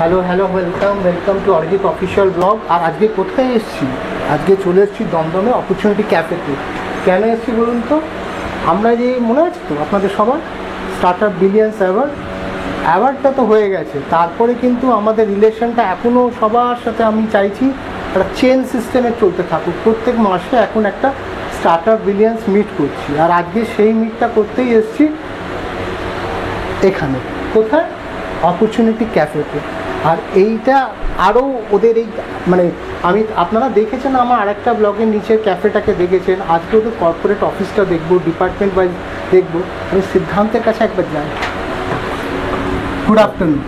Hello welcome to Arijit official blog. আর আজকে কোথায় এসেছি? আজকে চলে এসেছি দমদমে অপরচুনিটি ক্যাফেতে। কেন এসেছি বলুন তো? আমরা যে মনে আছে তো আপনাদের সবার স্টার্টআপ বিলিয়ন্স অ্যাওয়ার্ডটা তো হয়ে গেছে, তারপরে কিন্তু আমাদের রিলেশনটা এখনও সবার সাথে আমি চাইছি একটা চেন সিস্টেমে চলতে থাকুক। প্রত্যেক মাসে এখন একটা স্টার্টআপ বিলিয়ন্স মিট করছি, আর আজকে সেই মিটটা করতেই এসেছি এখানে। কোথায়? অপরচুনিটি ক্যাফেতে। আর এইটা আরও ওদের এই আপনারা দেখেছেন আমার আরেকটা ব্লগের নিচের ক্যাফেটাকে দেখেছেন। আজকে ওদের কর্পোরেট অফিসটা দেখবো, ডিপার্টমেন্ট ওয়াইজ দেখবো। আমি সিদ্ধান্তের কাছে একবার যাই। গুড আফটারনুন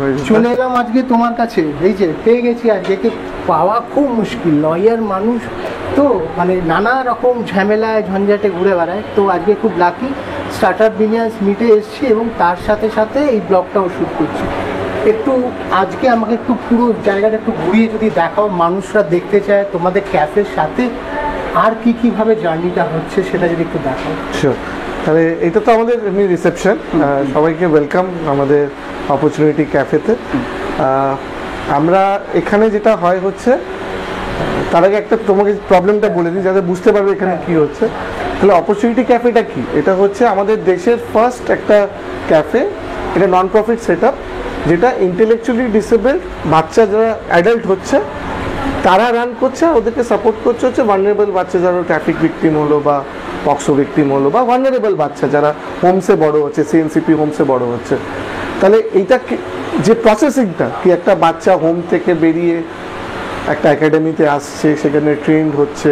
ভাই। চলে এলাম আজকে তোমার কাছে। এই যে পেয়ে গেছি। আজকে পাওয়া খুব মুশকিল, লয়ার মানুষ তো নানা রকম ঝামেলায় ঝঞ্ঝাটে ঘুরে বেড়ায়। তো আজকে খুব লাকি স্টার্টআপ বিলিয়ন্স মিটে এসেছি এবং তার সাথে সাথে এই ব্লগটাও শ্যুট করছি। একটু আজকে আমাকে একটু পুরো জায়গাটা একটু ঘুরিয়ে যদি দেখাও, মানুষরা দেখতে চায় তোমাদের ক্যাফের সাথে আর কীভাবে জার্নিটা হচ্ছে সেটা যদি একটু দেখাও। শিওর। তাহলে এটা তো আমাদের এমনি রিসেপশন। সবাইকে ওয়েলকাম আমাদের অপরচুনিটি ক্যাফেতে। আমরা এখানে যেটা হয় হচ্ছে, তার আগে একটা তোমাকে প্রবলেমটা বলে দিই যাতে বুঝতে পারবে এখানে কি হচ্ছে। তাহলে অপরচুনিটি ক্যাফেটা কি? এটা হচ্ছে আমাদের দেশের ফার্স্ট একটা ক্যাফে। এটা নন প্রফিট সেট আপ, যেটা ইন্টেলেকচুয়ালি ডিসেবলড বাচ্চা যারা অ্যাডাল্ট হচ্ছে তারা রান করছে। ওদেরকে সাপোর্ট করছে হচ্ছে ভালনারেবল বাচ্চা যারা ট্রাফিক ভিকটিম হলো বা পক্সো ভিকটিম হলো বা ভালনারেবল বাচ্চা যারা হোমসে বড় হচ্ছে, সিএনসিপি হোমসে বড় হচ্ছে। তাহলে এইটা যে প্রসেসিংটা কি, একটা বাচ্চা হোম থেকে বেরিয়ে একটা একাডেমিতে আসছে, সেখানে ট্রেন্ড হচ্ছে,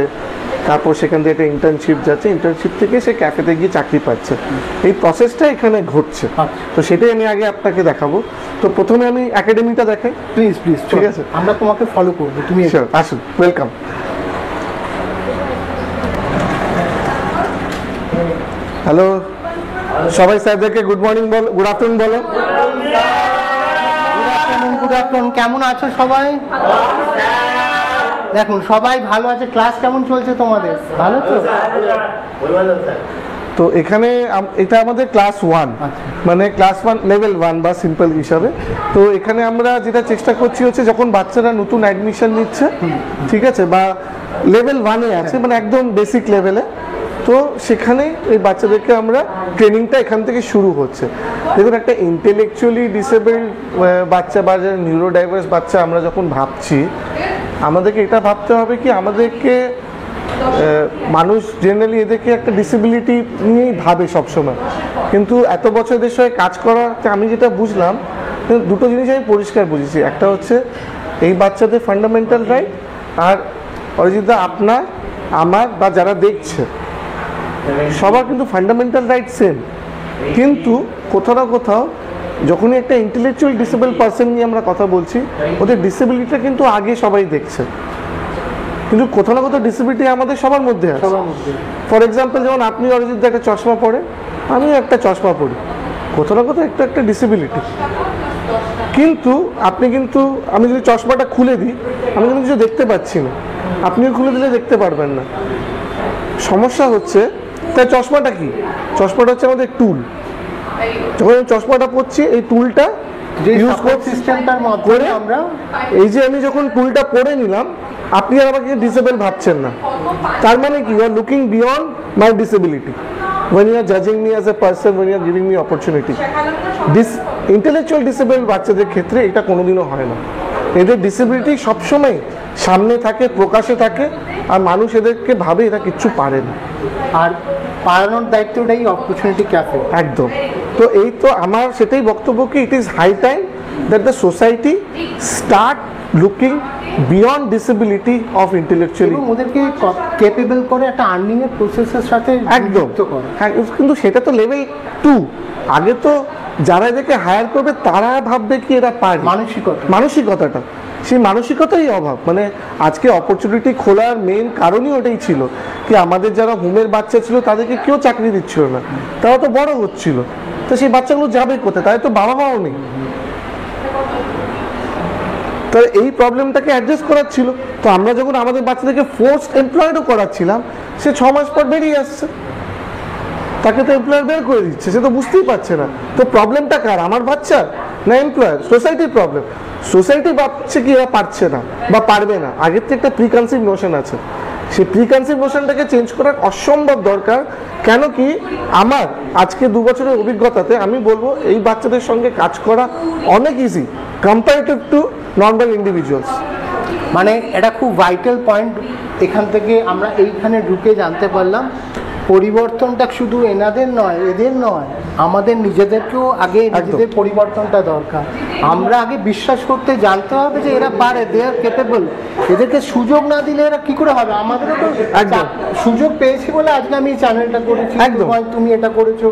তারপর সেখান থেকে একটা ইন্টার্নশিপ যাচ্ছে, ইন্টার্নশিপ থেকে সে ক্যাফেতে গিয়ে চাকরি পাচ্ছে, এই প্রসেসটা এখানে ঘটছে। তো সেটাই আমি আগে আপনাকে দেখাবো। তো প্রথমে আমি একাডেমিটা দেখাই। প্লিজ ঠিক আছে, আমরা তোমাকে ফলো করবো। তুমি আসুন, ওয়েলকাম। হ্যালো সবাই, স্যারদেরকে গুড মর্নিং বলো, গুড আফটারনুন বলো। Good afternoon. কেমন আছো সবাই? দেখুন সবাই ভালো আছে। ক্লাস কেমন চলছে তোমাদের? ভালো তো? তো এখানে এটা আমাদের ক্লাস 1, মানে ক্লাস 1 লেভেল 1 বা সিম্পল হিসাবে। তো এখানে আমরা যেটা চেষ্টা করছি হচ্ছে, যখন বাচ্চারা নতুন অ্যাডমিশন নিচ্ছে, ঠিক আছে, বা লেভেল 1-এ আছে, মানে একদম বেসিক লেভেলে, তো সেখানে এই বাচ্চাদেরকে আমরা ট্রেনিংটা এখান থেকে শুরু হচ্ছে। দেখুন, একটা ইন্টেলেকচুয়ালি ডিসেবলড বাচ্চা বা নিউরো ডাইভার্স বাচ্চা আমরা যখন ভাবছি, আমাদেরকে এটা ভাবতে হবে কি, আমাদেরকে মানুষ জেনারেলি এদেরকে একটা ডিসেবিলিটি নিয়েই ভাবে সবসময়। কিন্তু এত বছর এদের সঙ্গে কাজ করাতে আমি যেটা বুঝলাম, দুটো জিনিস আমি পরিষ্কার বুঝেছি। একটা হচ্ছে এই বাচ্চাদের ফান্ডামেন্টাল রাইট, আর অরিজিৎদা আপনার আমার বা যারা দেখছে সবার কিন্তু ফান্ডামেন্টাল রাইট সেম। কিন্তু কোথাও না কোথাও যখনই একটা ইন্টেলেকচুয়াল ডিসেবল পার্সন নিয়ে আমরা কথা বলছি, ওদের ডিসেবিলিটিটা কিন্তু আগে সবাই দেখছে, কিন্তু কোথাও না কোথাও ডিসেবিলিটি আমাদের সবার মধ্যে আছে। ফর এক্সাম্পল, যেমন আপনি অরিজিৎদা একটা চশমা পরে, আমিও একটা চশমা পরি, কোথাও না কোথাও একটা ডিসেবিলিটি। কিন্তু আমি যদি চশমাটা খুলে দিই, আমি কিন্তু কিছু দেখতে পাচ্ছি না, আপনিও খুলে দিলে দেখতে পারবেন না। সমস্যা হচ্ছে, তাই চশমাটা কি? চশমাটা হচ্ছে আমাদের টুল। যখন আমি চশমাটা পরছি, এই টুলটা ইউজ করে আমরা, এই যে আমি যখন টুলটা পরে নিলাম, আপনি আর আমাকে ডিসেবল ভাবছেন না। তার মানে কি, you are looking beyond my disability when you are judging me as a person, when you are giving me opportunity. Intellectual disable বাচ্চাদের ক্ষেত্রে এটা কোনোদিনও হয় না। এদের ডিসেবিলিটি সবসময় সামনে থাকে, প্রকাশে থাকে, আর মানুষ এদেরকে ভাবে এরা কিচ্ছু পারে না। আর পালানোর দায়িত্বটাই অপরচুনিটি ক্যাফে। একদম। তো এই তো আমার সেটাই বক্তব্য কি, it is high time that the society start looking beyond disability of intellectually, ওদেরকে ক্যাপেবল করে একটা আর্নিং এর প্রসেসের সাথে একদম। হ্যাঁ, কিন্তু সেটা তো লেভেল 2। আগে তো যারা এদেরকে হায়ার করবে তারা ভাববে কি এরা পারে, মানসিকতাটা, সেই মানসিকতাই অভাব। মানে আজকে অপরচুনিটি খোলার মেইন কারণই ওটাই ছিল কি, আমাদের যারা হোমের বাচ্চা ছিল তাদেরকে কেউ চাকরি দিচ্ছিল না, তারা তো বড় হচ্ছিল, তো সেই বাচ্চাগুলো যাবে কোথায়? তাদের তো বাবা মাও নেই। তো এই প্রবলেমটাকে অ্যাড্রেস করার ছিল। তো আমরা যখন আমাদের বাচ্চাদেরকে ফোর্স এমপ্লয়েডও করাচ্ছিলাম, সে 6 মাস পর বেরিয়ে আসছে। তাকে তো এমপ্লয়ার বের করে দিচ্ছে, সে তো বুঝতেই পারছে না। তো প্রবলেমটা কার? আমার বাচ্চার না এমপ্লয়ার, সোসাইটির প্রবলেম। সোসাইটি ভাবছে কি এরা পারছে না বা পারবে না, আগের থেকে একটা প্রিকনসিভ নোশন আছে, সেই প্রিকনসিভ নোশনটাকে চেঞ্জ করার অসম্ভব দরকার। কেন কি আমার আজকে 2 বছরের অভিজ্ঞতাতে আমি বলবো এই বাচ্চাদের সঙ্গে কাজ করা অনেক easy comparative two normal individuals. মানে এটা খুব ভাইটাল পয়েন্ট, এখান থেকে আমরা এইখানে ঢুকে জানতে পারলাম পরিবর্তনটা শুধু এনাদের নয়, এদের নয়, আমাদের নিজেদেরকেও আগে নিজেদের পরিবর্তনটা দরকার। আমরা আগে বিশ্বাস করতে জানতে হবে যে এরা পারে, দে আর কেপেবল। এদেরকে সুযোগ না দিলে এরা কি করে হবে? আমাদেরও তো সুযোগ পেয়েছি বলে আজকে আমি এই চ্যানেলটা করেছি, তুমি এটা করেছো।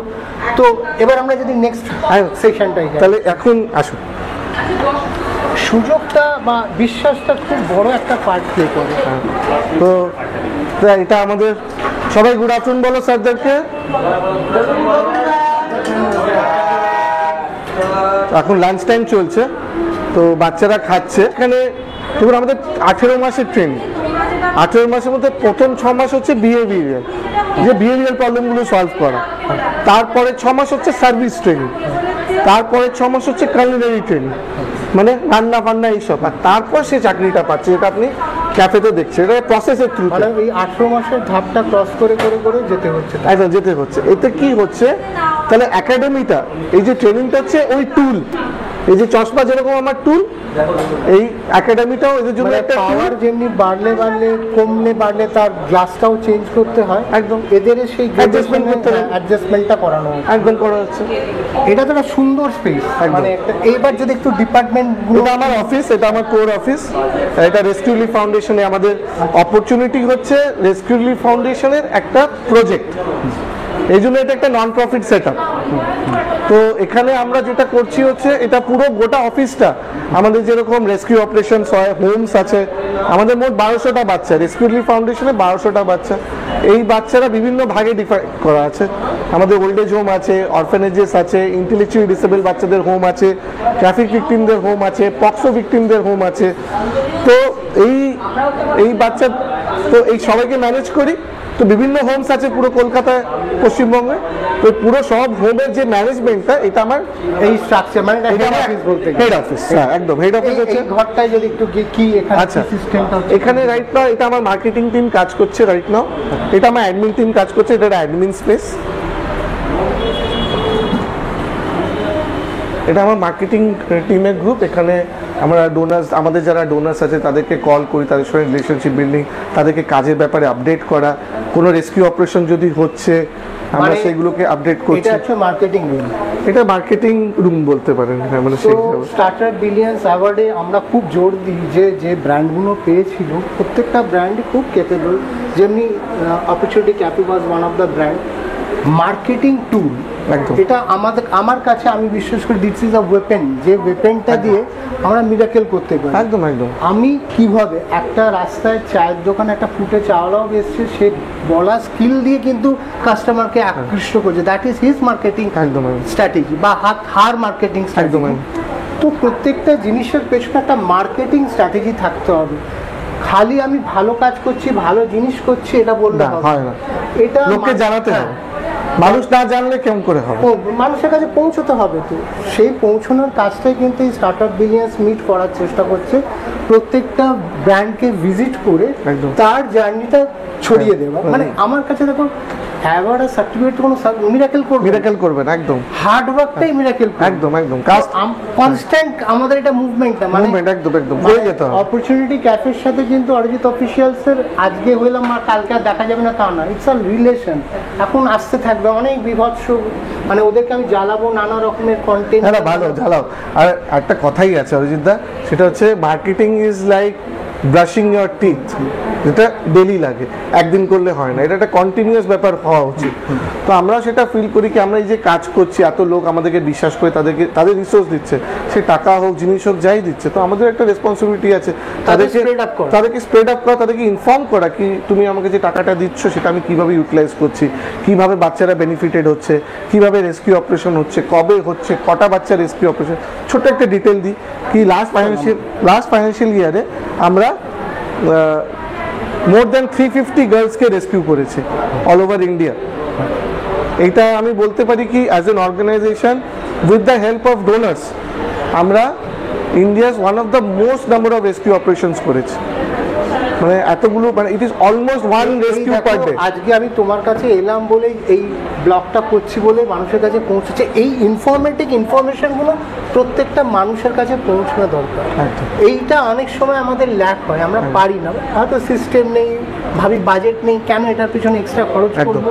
তো এবার আমরা যদি নেক্সট সেকশনটাই তাহলে এখন আসুন, সুযোগটা বা বিশ্বাসটা খুব বড় একটা পার্ট প্লে করে। তো এটা আমাদের সবাই গুড আফটারনুন বলো স্যারদেরকে। এখন লাঞ্চ টাইম চলছে, তো বাচ্চারা খাচ্ছে। এখানে দেখুন আমাদের 18 মাসের ট্রেনিং, 18 মাসের মধ্যে প্রথম 6 মাস হচ্ছে বিহেভিয়ার, যে বিহেভিয়ার প্রবলেমগুলো সলভ করা। তারপরে 6 মাস হচ্ছে সার্ভিস ট্রেনিং, তারপরে 6 মাস হচ্ছে কালিনারি ট্রেনিং, মানে রান্না ফান্না এইসব। আর তারপর সে চাকরিটা পাচ্ছে, এটা আপনি ক্যাফেতে দেখছেন, এটা প্রসেসের থ্রু। মানে এই 18 মাসের ধাপটা ক্রস করে করে করে যেতে হচ্ছে, একদম যেতে হচ্ছে। এতে কি হচ্ছে, তাহলে একাডেমিটা, এই যে ট্রেনিংটা হচ্ছে ওই টুল, এই যে চশমা যেরকম আমার টুল, এই একাডেমিটাও এদের জন্য একটা পাওয়ার। যেমনি বাড়লে বাড়লে কমলে বাড়লে তার গ্লাসটাও চেঞ্জ করতে হয়, একদম এদের সেই অ্যাডজাস্টমেন্ট করতে হয়, অ্যাডজাস্টমেন্টটা করানো একদম করা হচ্ছে। এটা তো একটা সুন্দর স্পেস। মানে এইবার যদি একটু ডিপার্টমেন্টগুলো, এটা আমার অফিস, এটা আমার কোর অফিস, এটা রেস্কিউ রিলিফ ফাউন্ডেশনে আমাদের অপরচুনিটি হচ্ছে রেস্কিউ রিলিফ ফাউন্ডেশনের একটা প্রজেক্ট, এই জন্য এটা একটা নন প্রফিট সেট আপ। তো এখানে আমরা যেটা করছি হচ্ছে এটা পুরো গোটা অফিসটা আমাদের যেরকম রেস্কিউ অপারেশনস হয়, হোমস আছে, আমাদের মোট 1200টা বাচ্চা, রেস্কিউ রিলিফ ফাউন্ডেশনে 1200টা বাচ্চা। এই বাচ্চারা বিভিন্ন ভাগে ডিফাইন করা আছে, আমাদের ওল্ড এজ হোম আছে, অরফেনেজেস আছে, ইন্টেলেকচুয়ালি ডিসেবল বাচ্চাদের হোম আছে, ট্রাফিক ভিকটিমদের হোম আছে, পক্সো ভিকটিমদের হোম আছে। তো এই বাচ্চা, তো এই সবাইকে ম্যানেজ করি। তো বিভিন্ন হোমস আছে পুরো কলকাতায়, পশ্চিমবঙ্গে। তো পুরো সব হোমের যে ম্যানেজমেন্টটা, এটা আমার এই স্ট্রাকচার, মানে হেড অফিস বলতে হেড অফিস, হ্যাঁ একদম হেড অফিস হচ্ছে। এই ঘরটায় যদি একটু কি এখানে সিস্টেমটা হচ্ছে, এখানে রাইট নাও এটা আমার মার্কেটিং টিম কাজ করছে, রাইট নাও এটা আমার অ্যাডমিন টিম কাজ করছে, এটা অ্যাডমিন স্পেস। এটা আমার মার্কেটিং টিমের গ্রুপ। এখানে আমরা ডোনার্স, আমাদের যারা ডোনার্স আছে তাদেরকে কল করি, তাদের সঙ্গে রিলেশনশিপ বিল্ডিং, তাদেরকে কাজের ব্যাপারে আপডেট করা, কোনো রেস্কিউ অপারেশন যদি হচ্ছে আমরা সেগুলোকে আপডেট করছি। এটা হচ্ছে মার্কেটিং রুম, এটা মার্কেটিং রুম বলতে পারেন। হ্যাঁ, মানে স্টার্টার বিলিয়ন্স অ্যাওয়ার্ডে আমরা খুব জোর দিই যে ব্র্যান্ডগুলো পেয়েছিল প্রত্যেকটা ব্র্যান্ডই খুব ক্যাপেবল। যেমনি অপরচুনিটি ক্যাপে was one of the brand marketing tool. এটা আমার কাছে, আমি বিশ্বাস করি দিস ইজ আ ওয়েপেন, যে ওয়েপেনটা দিয়ে আমরা মিরাকেল করতে পারি। একদম একদম। আমি কিভাবে একটা রাস্তায় চায়ের দোকানে একটা ফুটে চাওয়ালাও এসছে, সে বলা স্কিল দিয়ে কিন্তু কাস্টমারকে আকৃষ্ট করছে, that is his marketing strategy বা হার মার্কেটিং স্ট্র্যাটেজি। তো প্রত্যেকটা জিনিসের পেছনে একটা মার্কেটিং স্ট্র্যাটেজি থাকতে হবে। খালি আমি ভালো কাজ করছি, ভালো জিনিস করছি এটা বললে হয় না, এটা লোককে জানাতে হবে। মানুষ না জানলে কেমন করে হবে, মানুষের কাছে পৌঁছতে হবে। তো সেই পৌঁছানোর কাজটাই কিন্তু এই স্টার্টআপ বিলিয়ন্স মিট করার চেষ্টা করছে, প্রত্যেকটা ব্র্যান্ডকে ভিজিট করে তার জার্নিটা ছড়িয়ে দেওয়া। মানে আমার কাছে দেখো অ্যাওয়ার্ড আর সার্টিফিকেট কোনো মিরাকেল করবে না, একদম হার্ড ওয়ার্কটাই মিরাকেল, একদম একদম কনস্ট্যান্ট আমাদের এটা মুভমেন্টটা, মানে একদম একদম হয়ে যেতে হবে। অপরচুনিটি ক্যাফের সাথে কিন্তু অরিজিৎ অফিসিয়ালসের আজকে হইলাম আর কালকে আর দেখা যাবে না তা না, ইটস আ রিলেশন, এখন আসতে থাকবে অনেক বিভৎস, মানে ওদেরকে আমি জ্বালাবো নানা রকমের কন্টেন্ট। হ্যাঁ ভালো জ্বালাও। আর একটা কথাই আছে অরিজিৎ দা, সেটা হচ্ছে marketing is like brushing your teeth, যেটা ডেলি লাগে, একদিন করলে হয় না, এটা একটা কন্টিনিউয়াস ব্যাপার হওয়া উচিত। তো আমরা সেটা ফিল করি কি আমরা এই যে কাজ করছি, এত লোক আমাদেরকে বিশ্বাস করে তাদের রিসোর্স দিচ্ছে, সে টাকা হোক জিনিস হোক যাই দিচ্ছে, তো আমাদের একটা রেসপন্সিবিলিটি আছে তাদেরকে স্প্রেড আপ করা, তাদেরকে ইনফর্ম করা কি তুমি আমাকে যে টাকাটা দিচ্ছ সেটা আমি কিভাবে ইউটিলাইজ করছি, কিভাবে বাচ্চারা বেনিফিটেড হচ্ছে, কিভাবে রেস্কিউ অপারেশন হচ্ছে, কবে হচ্ছে, কটা বাচ্চা রেস্কিউ অপারেশন, ছোট্ট একটা ডিটেল দিই কি লাস্ট ফাইন্যান্সিয়াল ইয়ারে আমরা মোর দ্যান 350 গার্লসকে রেস্কিউ করেছে অল ওভার ইন্ডিয়া। এইটা আমি বলতে পারি কি as an organisation with the help of donors আমরা India's one of the most number of rescue operations করেছি, মানে এতগুলো, মানে it is almost one rescue per day. আজকে আমি তোমার কাছে এলাম বলে, এই ব্লগটা করছি বলে মানুষের কাছে পৌঁছেছে। এই ইনফরমেশনগুলো প্রত্যেকটা মানুষের কাছে পৌঁছানো দরকার। এইটা অনেক সময় আমাদের ল্যাক হয়, আমরা পারি না, হয়তো সিস্টেম নেই, ভাবি বাজেট নেই, কেন এটার পিছনে এক্সট্রা খরচ করব।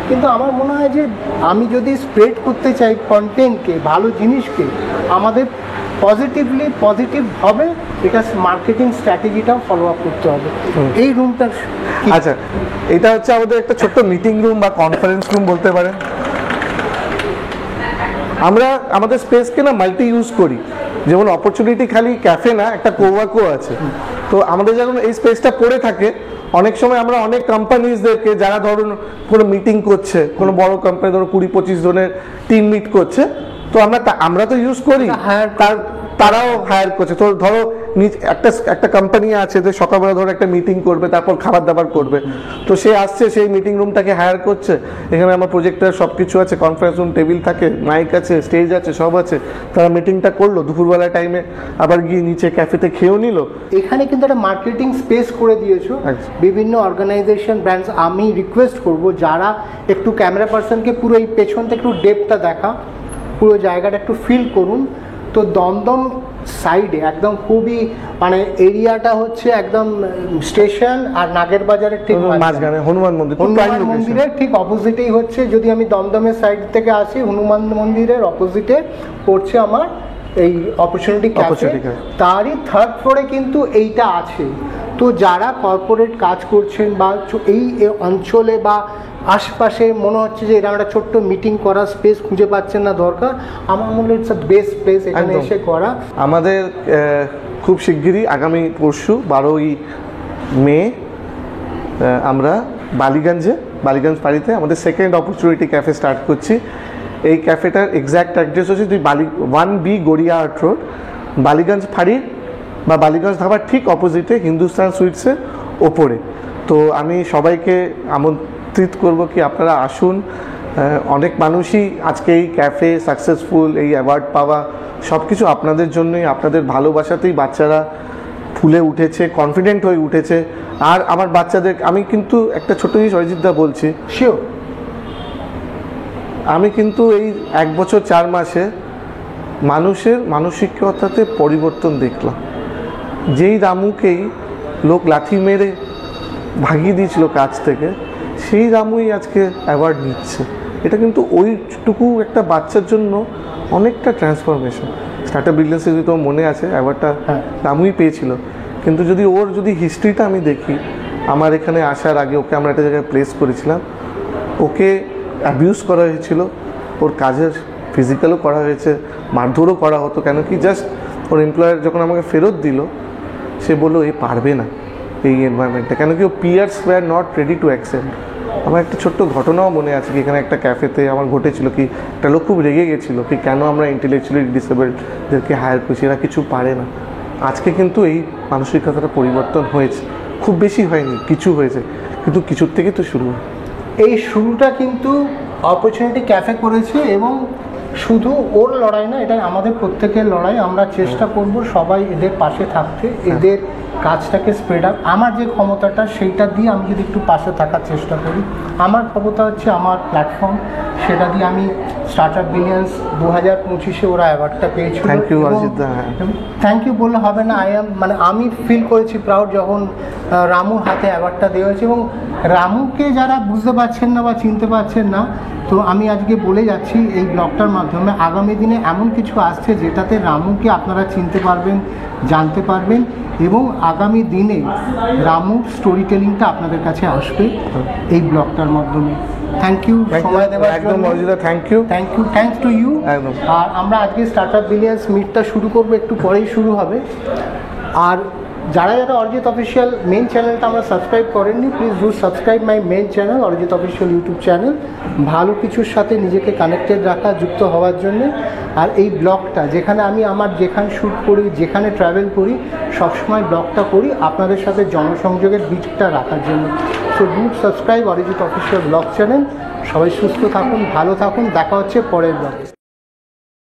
কিন্তু আমার মনে হয় যে আমি যদি স্প্রেড করতে চাই কন্টেন্টকে, ভালো জিনিসকে, আমাদের পজিটিভ হবে, এটা মার্কেটিং স্ট্র্যাটেজিটাও ফলো আপ করতে হবে। এই রুমটা, আচ্ছা, এটা হচ্ছে আমাদের একটা ছোট্ট মিটিং রুম বা কনফারেন্স রুম বলতে পারেন। আমরা আমাদের স্পেসকে না মাল্টি ইউজ করি, যেমন অপরচুনিটি খালি ক্যাফে না, একটা কোওয়ার্কও আছে। তো আমাদের যখন এই স্পেসটা পড়ে থাকে, অনেক সময় আমরা অনেক কোম্পানিজদেরকে, যারা ধরুন কোনো মিটিং করছে, কোনো বড় কোম্পানি ধরো 20-25 জনের টিম মিট করছে, তো আমরা তো ইউজ করি, তারাও হায়ার করছে। তো ধরো একটা কোম্পানি আছে যে সকালবেলা ধরো একটা মিটিং করবে, তারপর খাবার দাবার করবে, তো সে আসছে, সেই মিটিং রুমটাকে হায়ার করছে। এখানে আমার প্রজেক্টর সব কিছু আছে, কনফারেন্স রুম, টেবিল থাকে, মাইক আছে, স্টেজ আছে, সব আছে। তারা মিটিংটা করলো, দুপুরবেলা টাইমে আবার গিয়ে নিচে ক্যাফেতে খেয়েও নিল। এখানে কিন্তু একটা মার্কেটিং স্পেস করে দিয়েছো বিভিন্ন অর্গানাইজেশন, ব্র্যান্ডস। আমি রিকোয়েস্ট করব, যারা একটু ক্যামেরা পার্সনকে পুরো এই পেছন থেকে একটু ডেপটা দেখা, পুরো জায়গাটা একটু ফিল করুন। তো দমদম সাইডে একদম খুবই, মানে এরিয়াটা হচ্ছে একদম স্টেশন আর নাগের বাজারের ঠিক মাঝখানে হনুমান মন্দিরের ঠিক অপোজিটেই হচ্ছে। যদি আমি দমদমের সাইড থেকে আসি, হনুমান মন্দিরের অপোজিটে পড়ছে আমার এই অপরচুনিটি ক্যাফে। তারই থার্ড ফ্লোরে কিন্তু এইটা আছে। তো যারা কর্পোরেট কাজ করছেন বা এই অঞ্চলে বা আশপাশে মনে হচ্ছে যে এরকম একটা ছোট্ট মিটিং করার স্পেস খুঁজে পাচ্ছেন না, দরকার, আমার মনে হয় ইটস আ বেস্ট প্লেস এখানে এসে করা। আমাদের খুব শিগগিরই আগামী পরশু 12ই মে আমরা বালিগঞ্জ পাড়িতে আমাদের সেকেন্ড অপরচুনিটি ক্যাফে স্টার্ট করছি। এই ক্যাফেটার এক্স্যাক্ট অ্যাড্রেস হচ্ছে 1B Garia art road, Ballygunge ফাঁড়ির বা বালিগঞ্জ ধাবার ঠিক অপোজিটে হিন্দুস্তান সুইটসের ওপরে। তো আমি সবাইকে আমন্ত্রিত করব কি আপনারা আসুন। অনেক মানুষই আজকে এই ক্যাফে সাকসেসফুল, এই অ্যাওয়ার্ড পাওয়া সব কিছু আপনাদের জন্যই, আপনাদের ভালোবাসাতেই বাচ্চারা ফুলে উঠেছে, কনফিডেন্ট হয়ে উঠেছে। আর আমার বাচ্চাদের আমি কিন্তু একটা ছোট জিনিস অরিজিৎদা বলছি, শিওর, আমি কিন্তু এই 1 বছর 4 মাসে মানুষের মানসিকতাতে পরিবর্তন দেখলাম। যেই রামুকেই লোক লাথি মেরে ভাগিয়ে দিয়েছিল কাজ থেকে, সেই রামুই আজকে অ্যাওয়ার্ড নিচ্ছে। এটা কিন্তু ওইটুকু একটা বাচ্চার জন্য অনেকটা ট্রান্সফরমেশন। স্টার্টআপ বিজনেসে যদি তোমার মনে আছে, অ্যাওয়ার্ডটা রামুই পেয়েছিল। কিন্তু যদি হিস্ট্রিটা আমি দেখি, আমার এখানে আসার আগে ওকে আমরা একটা জায়গায় প্লেস করেছিলাম, ওকে অ্যাবিউজ করা হয়েছিল, ওর কাজের ফিজিক্যালও করা হয়েছে, মারধরও করা হতো। কেন কি, জাস্ট ওর এমপ্লয়ার যখন আমাকে ফেরত দিল, সে বললো এ পারবে না এই এনভায়রনমেন্টটা, কেন কি ও peers were not ready to accept. আমার একটা ছোট্ট ঘটনাও মনে আছে কি, এখানে একটা ক্যাফেতে আমার ঘটেছিল কি, একটা লোক খুব রেগে গেছিলো কি কেন আমরা ইন্টেলেকচুয়ালি ডিসেবলদেরকে হায়ার করছি, এরা কিছু পারে না। আজকে কিন্তু এই মানসিকতাটা পরিবর্তন হয়েছে, খুব বেশি হয়নি, কিছু হয়েছে, কিন্তু কিছুর থেকে তো শুরু হয়। এই শুরুটা কিন্তু অপরচুনিটি ক্যাফে করেছে, এবং শুধু ওর লড়াই না, এটা আমাদের প্রত্যেকের লড়াই। আমরা চেষ্টা করব সবাই এদের পাশে থাকতে, এদের কাজটাকে স্প্রেড আপ। আমার যে ক্ষমতাটা সেইটা দিয়ে আমি যদি একটু পাশে থাকার চেষ্টা করি, আমার ক্ষমতা হচ্ছে আমার প্ল্যাটফর্ম, সেটা দিয়ে আমি স্টার্টআপ বিলিয়ন্স 2025-এ ওরা অ্যাওয়ার্ডটা পেয়েছিল। থ্যাংক ইউ অরিজিৎদা। থ্যাংক ইউ বললে হবে না, আমি ফিল করেছি প্রাউড যখন রামুর হাতে অ্যাওয়ার্ডটা দেওয়া হয়েছে। এবং রামুকে যারা বুঝতে পারছেন না বা চিনতে পারছেন না, তো আমি আজকে বলে যাচ্ছি এই ব্লগটার মাধ্যমে, আগামী দিনে এমন কিছু আসছে যেটাতে রামুকে আপনারা চিনতে পারবেন, জানতে পারবেন, এবং আগামী দিনে রামুর স্টোরি টেলিংটা আপনাদের কাছে আসবে এই ব্লগটার মাধ্যমে। থ্যাংক ইউ সময় দেওয়ার জন্য। Thanks to you. আর আমরা আজকে স্টার্টআপ বিলিয়ন্স মিটটা শুরু করবো, একটু পরেই শুরু হবে। আর যারা অরিজিৎ অফিসিয়াল মেন চ্যানেলটা আমরা সাবস্ক্রাইব করেননি, please do subscribe my main channel, Arijit official YouTube channel, ভালো কিছুর সাথে নিজেকে কানেক্টেড রাখা, যুক্ত হওয়ার জন্য। আর এই ব্লগটা যেখানে আমি যেখানে শ্যুট করি, যেখানে ট্রাভেল করি, সবসময় ব্লগটা করি আপনাদের সাথে জনসংযোগের দিকটা রাখার জন্য। So do subscribe Arijit official blog channel. সবাই সুস্থ থাকুন, ভালো থাকুন, দেখা হচ্ছে পরের ব্লগে।